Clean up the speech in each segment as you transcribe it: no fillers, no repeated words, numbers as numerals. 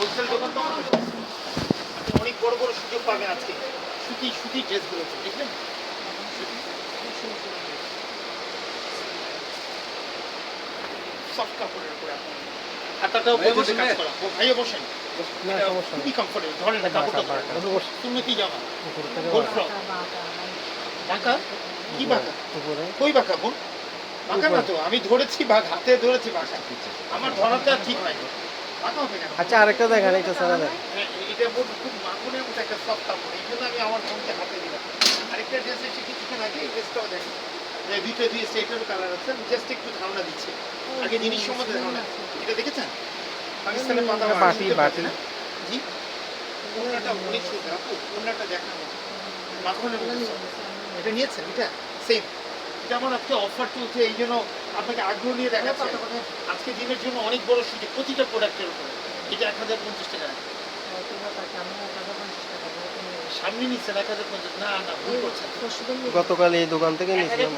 Wholesale দোকান তো আমাদের। আপনি অনেক বড় বড় সুযোগ পাবেন আজকে। সুতি ড্রেসগুলো দেখবেন, সফট কাপড়ের উপরে আপনার হাতাটাও বসে কাজ করা। ভাইয়া বসেন, খুবই কমফোর্টেবল। ধরেন না কাপড়টা, সুন্নতি জামা, গোল ফ্রক। বাঁকা কি বাঁকা? কই বাঁকা বোন? বাঁকা না তো, আমি ধরেছি বাঘ, হাতে ধরেছি বাঁকা। আমার ধরাটা ঠিক নাই, বাঁকা হবে কেন? আচ্ছা আরেকটা দেখেন, এটা ছাড়া দেখেন। এটা খুব মাখনের মতো একটা সফট কাপড়, এই জন্য আমি আমার বোনকে হাতে দিলাম। আরেকটা ড্রেস এসে কিছুক্ষণ আগে, এই ড্রেসটাও দেখেন, দুই স্টেটের কালার আছে। আমি জাস্ট একটু ধারণা দিচ্ছি, আগে জিনিস সম্বন্ধে ধারণা। এটা দেখেছেন পাকিস্তানের পাতা বাটি জি, ওনাটা অনেক সুন্দর আপু, ওনাটা দেখানো মাখনের মতো। এটা নিয়েছেন? এটা সেম, এটা আমার আজকে অফার চলছে, এই জন্য আপনাকে আগ্রহ নিয়ে দেখাচ্ছি। আজকে দিনের জন্য অনেক বড় সুযোগ প্রতিটা প্রোডাক্টের উপরে। এটা 1050 টাকা। সামনে নিচ্ছেন 1050? না না, ভুল করছেন। গতকাল এই দোকান থেকে নিয়েছিলাম।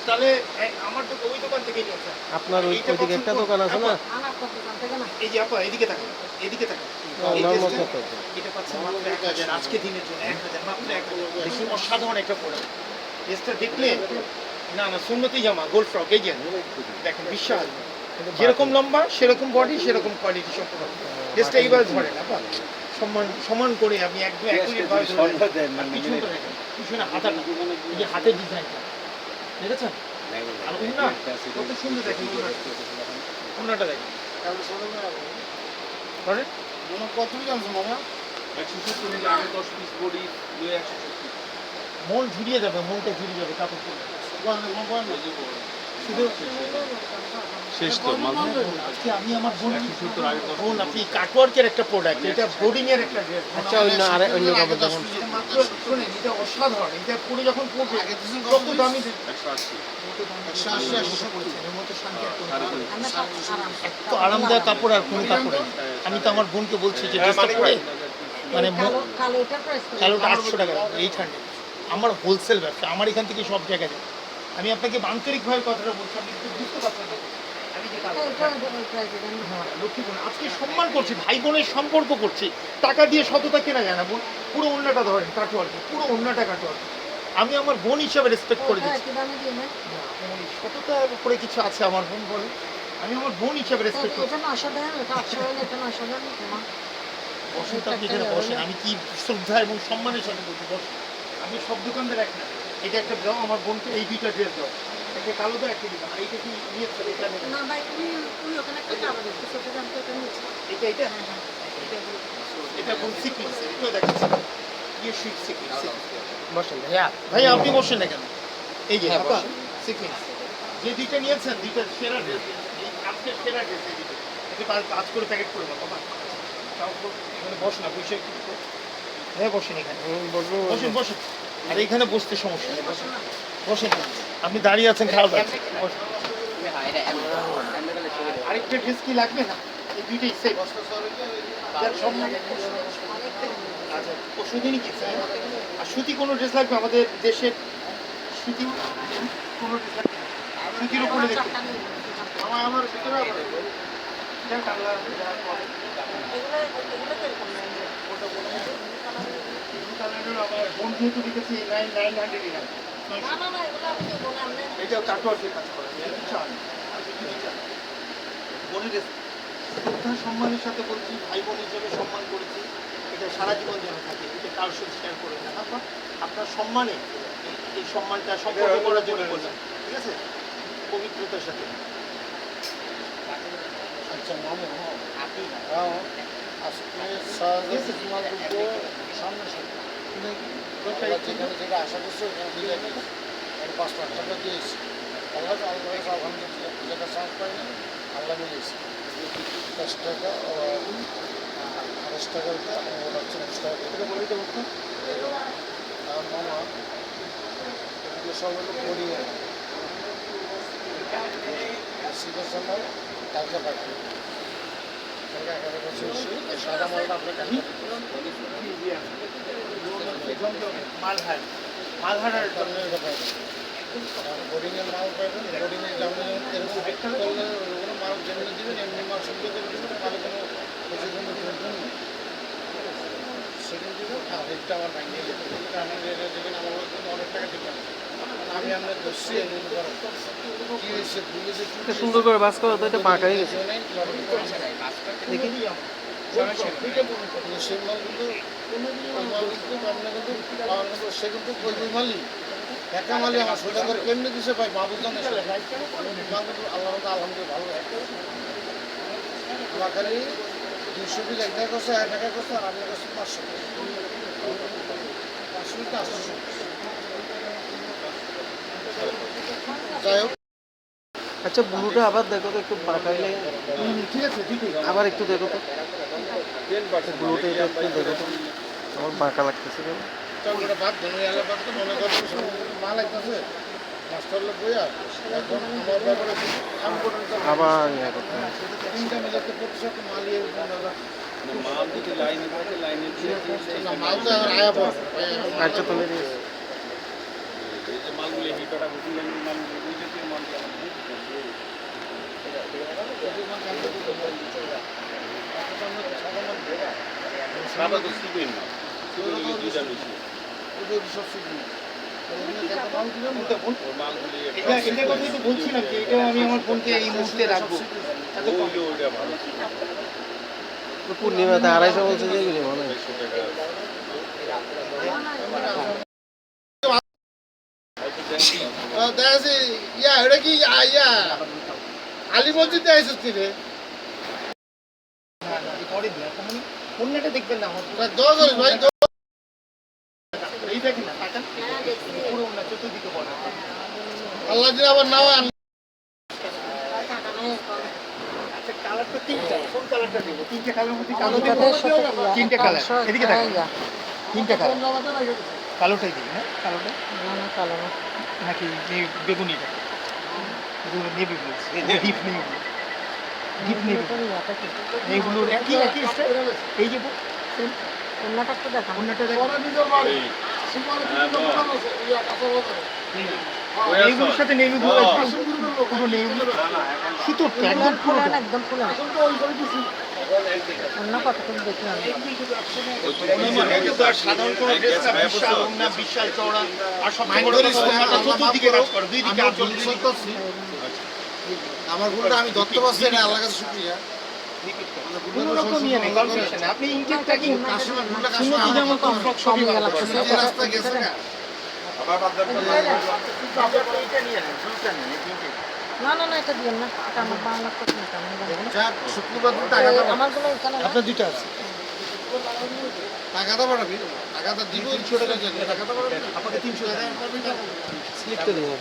তাহলে আমার তো ওই দোকান থেকেই নিয়েছেন। আপনার ওইদিকে একটা দোকান আছে না? এই যে আপা এদিকে থাকেন, এদিকে থাকেন। এটা পাচ্ছেন মাত্র 1000 আজকে দিনের জন্য। 1000 মাত্র 1000। দেখুন অসাধারণ একটা প্রোডাক্ট। ড্রেসটা দেখলে না না, সুন্নতি জামা, গোল ফ্রক। এই যে দেখেন, বিশাল, যেরকম লম্বা সেরকম বডি সেরকম কোয়ালিটি সম্পূর্ণ। ড্রেসটা এইবার ধরেন আপা, সমান করে আপনি একদম অ্যাকুরেট ভাবে ধরেন। পিছনটা দেখেন, পিছনে হাতাটা, এই যে হাতের ডিজাইনটা দেখেছেন? আর উন্না কত সুন্দর দেখেন, উন্নাটা দেখেন। ধরেন কত জানছো মামা? 170 আগে 10 পিস বডি 170। মন ঝুরিয়ে যাবে, মনটা ঝুরিয়ে যাবে কাপড় পরে। শুধু শেষ তো আজকে আমি আমার বোন আপনি কাটওয়ার্কের একটা প্রোডাক্ট, এটা বোর্ডিং এর একটা ড্রেস। আচ্ছা অন্য কাপড় দেখুন। মাত্র শুনেন, এটা অসাধারণ। এটা পরে যখন পরবে কত দামি, 180 এত আরামদায়ক কাপড় আর কোন কাপড়ে। আমি তো আমার বোনকে বলছি যে ড্রেসটা পরে, মানে কালোটা 800 টাকা, 800। আমার হোলসেল ব্যবসা, আমার এখান থেকে সব জায়গায় যায়। আমি আপনাকে আন্তরিকভাবে কথাটা বলছি, আপনি একটু বুঝতে পারছেন না। আমি যে লক্ষ্মী বোন আজকে সম্মান করছি, ভাই বোনের সম্পর্ক করছি। টাকা দিয়ে সততা কেনা যায় না বোন। পুরো অন্যটা ধরেন কাটোয়ারকে, পুরো অন্যটা কাটোয়ারকে আমি আমার বোন হিসাবে রেসপেক্ট করে দিচ্ছি। সততার উপরে কিছু আছে আমার বোন বলে, আমি আমার বোন হিসাবে রেসপেক্ট করছি। বসেন তো আপনি এখানে বসেন, আমি কি শ্রদ্ধা এবং সম্মানের সাথে বলছি বসেন। আমি সব দোকানদার এক না। এটা একটা দাও আমার বোনকে, এই দুইটা ড্রেস দাও, একটা কালো দাও একটা দিলাম। আর এইটা কি নিয়েছে? এটা নেবেন না ভাই, এটা এটা এটা বোন সিকুয়েন্স, এটাও দেখাচ্ছি। ইয়ে সুইট সিকুয়েন্স। বসেন ভাইয়া। ভাইয়া আপনি বসেন না কেন? এই যে আপা সিকুয়েন্স যে দুইটা নিয়েছেন, দুইটা সেরা ড্রেস, এই আজকের সেরা ড্রেস। এই দুটো এটা কাজ করে প্যাকেট করে দাও বাবা। এখানে বস না, বসে হ্যাঁ বসেন এখানে, বসেন বসেন। আর এইখানে বসতে সমস্যা নেই, বসেন বসেন। আপনি দাঁড়িয়ে আছেন, খারাপ লাগছে। আরেকটা ড্রেস কি লাগবে না? এই দুইটাই সেম। আচ্ছা সুতিনি কি? আর সুতি কোনো ড্রেস লাগবে আমাদের দেশের? সুতি কোনো ড্রেস লাগবে? সুতির উপরে দেখুন আমার ভিতরে আমার বোন যেহেতু লিখেছি 900 এটাও কাটোয়ারকে কাজ করে। বোনের শ্রদ্ধা সম্মানের সাথে বলছি, ভাই বোন হিসেবে সম্মান করেছি। এটা সারা জীবন যেন থাকে, এটা কারোর সাথে শেয়ার করে না। আপনার সম্মানে এই সম্মানটা সম্পর্ক করার জন্য বললাম, ঠিক আছে? পবিত্রতার সাথে। আচ্ছা মামু আপনি যেটা আশা করছো ওখানে দিয়ে 5 লাখ টাকা দিয়েছি। আল্লাহ আলহামদুলিল্লাহ যেটা চান্স পাই না, আল্লাহ মিলিয়েছি। 10 টাকা 28 টাকার 40 টাকা এটা বলে দেবো। আর মামা এগুলো সব হলো পড়িয়ে সিগের সময় কালকে পাঠিয়ে সাদা মালটা আপনার কাছে মালহার বোর্ডিংয়ের মাল পাইবেন। বোর্ডিংয়ের দামে এরকম করলে ওগুলো মাল যেমনি দেবেন এমনি মাল সুবিধা করে দেবেন। মালে কোনো দুধটা আমার ভাঙিয়ে গেছে দুধটা আমার যেখানে আমার কিন্তু অনেক টাকা দিলাম আমি আপনার ধরছি কি হয়েছে ভুলেছে এটা সুন্দর করে বাস করা তো এটা বাঁকা হয়ে গেছে দেখি সেই মাল কিন্তু সে কিন্তু ওই মালই একা মালই আমার সোজা করে কেমনি দিছে ভাই বাবু জানে আল্লাহ আলহামদুলিল্লাহ ভালো বাকারি 200 পিস 1 টাকা করছে 1 টাকা করছে আর আপনার কাছে 500 যাই হোক আচ্ছা ব্লুটা আবার দেখো তো একটু বাঁকা হলে ঠিক আছে ঠিক আছে আবার একটু দেখো তো ব্লুটা এটা একটু দেখো তো আমার বাঁকা লাগতেছে কেন চলটা বাদ ধরে এলা বাদ তো মনে করো মাল একটাছে মাস্টার লোক বইয়া এখন আমার ব্যাপারে কাম করে আবার ইয়ে করতে হবে। তিনটা মিলাতে প্রতিশত মাল ইয়ে মাল দিতে লাইনে থাকে লাইনে দিয়ে না মাল তো আয়া পড়ে আচ্ছা তুমি দিয়েছো। এই যে মালগুলো হিটাটা বুঝলেন মালগুলো ওই জাতীয় মাল সাদা তো সিবেন না সিবেন দুইটা বেশি ওদের সব শিখি মাল দিলাম ওর মালগুলি এটা কথাই তো বলছিলাম যে এটাও আমি আমার ফোনকে এই মুহূর্তে রাখবো এত কম। ওইটা ভালো তো পূর্ণিমাতে 250 বলছে যে এগুলি মনে হয় 100 টাকা দেখাচ্ছি ইয়া এটা কি ইয়া আলী মসজিদে আইসিস তুই রে না, না, পরে দিই। এখন আমি অন্যটা দেখবেন না আমার দোয়া করিস ভাই এই দেখেন না তাকান পুরো অন্য চতুর্দিকে বড় আল্লাহ দিন আবার নাও আন আচ্ছা কালারটা তিনটা কোন কালারটা দেব তিনটা কালারের মধ্যে কালো দেব তিনটা কালার এদিকে দেখেন তিনটা কালার কালোটাই দিই হ্যাঁ কালোটা কালো নাকি বেগুনিটা নেবি বলছি ডিপ নেই ডিপ নেই এইগুলোর একই একই স্টাইল এই যে অন্যটা একটু দেখান অন্যটা দেখো এইগুলোর সাথে নেভি ব্লু পুরো নেভি সুতোর একদম পুরো খুলেন একদম খুলেন অন্য কতটুকু দেখি আমি সাধারণ কোনো ড্রেস না বিশাল ওড়না বিশাল চওড়া আর সব চতুর্দিকে কাজ করে দুই দিকে আর আমার ভুলটা আমি ধরতে পারছি না আল্লাহর কাছে শুকরিয়া কোনো রকম ইয়ে নেই কনফিউশন নেই আপনি ইনটেকটা কি কাস্টমার ভুলটা সুন্নতি যেমন কম ফ্রক কম শপিং লাগতেছে যে রাস্তা গেছে না এটা নিয়ে নেন ব্লুটা নেন তিনটে না না না এটা দিয়েন না এটা আমার বাংলা কথা না আমি জানি না। যা শুক্রবার দিন টাকাটা আমারগুলো এখানে না। আপনার দুইটা আছে টাকাটা পাঠাবি টাকাটা দিব 300 টাকা দিয়ে টাকাটা পাঠাবি আপনাকে 300 টাকা স্লিপটা দিও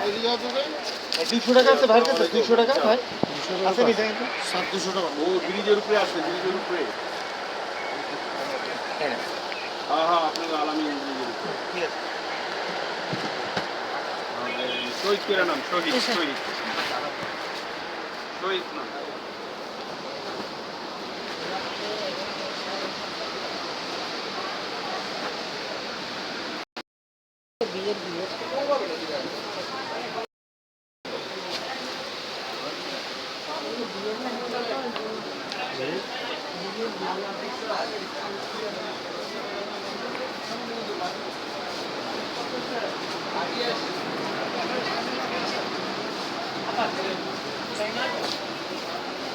এদিকে আছে ভাই 200 টাকা আছে ভাইয়ের কাছে 200 টাকা ভাই আছে নি দেখেন তো 700 টাকা ও ব্রিজের উপরে আছে ব্রিজের উপরে হ্যাঁ হ্যাঁ হ্যাঁ আপনার আলামী ব্রিজের উপরে ঠিক আছে শহীদ করে নাম শহীদ শহীদ শহীদ নাম বিয়ের বিয়ের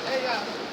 এই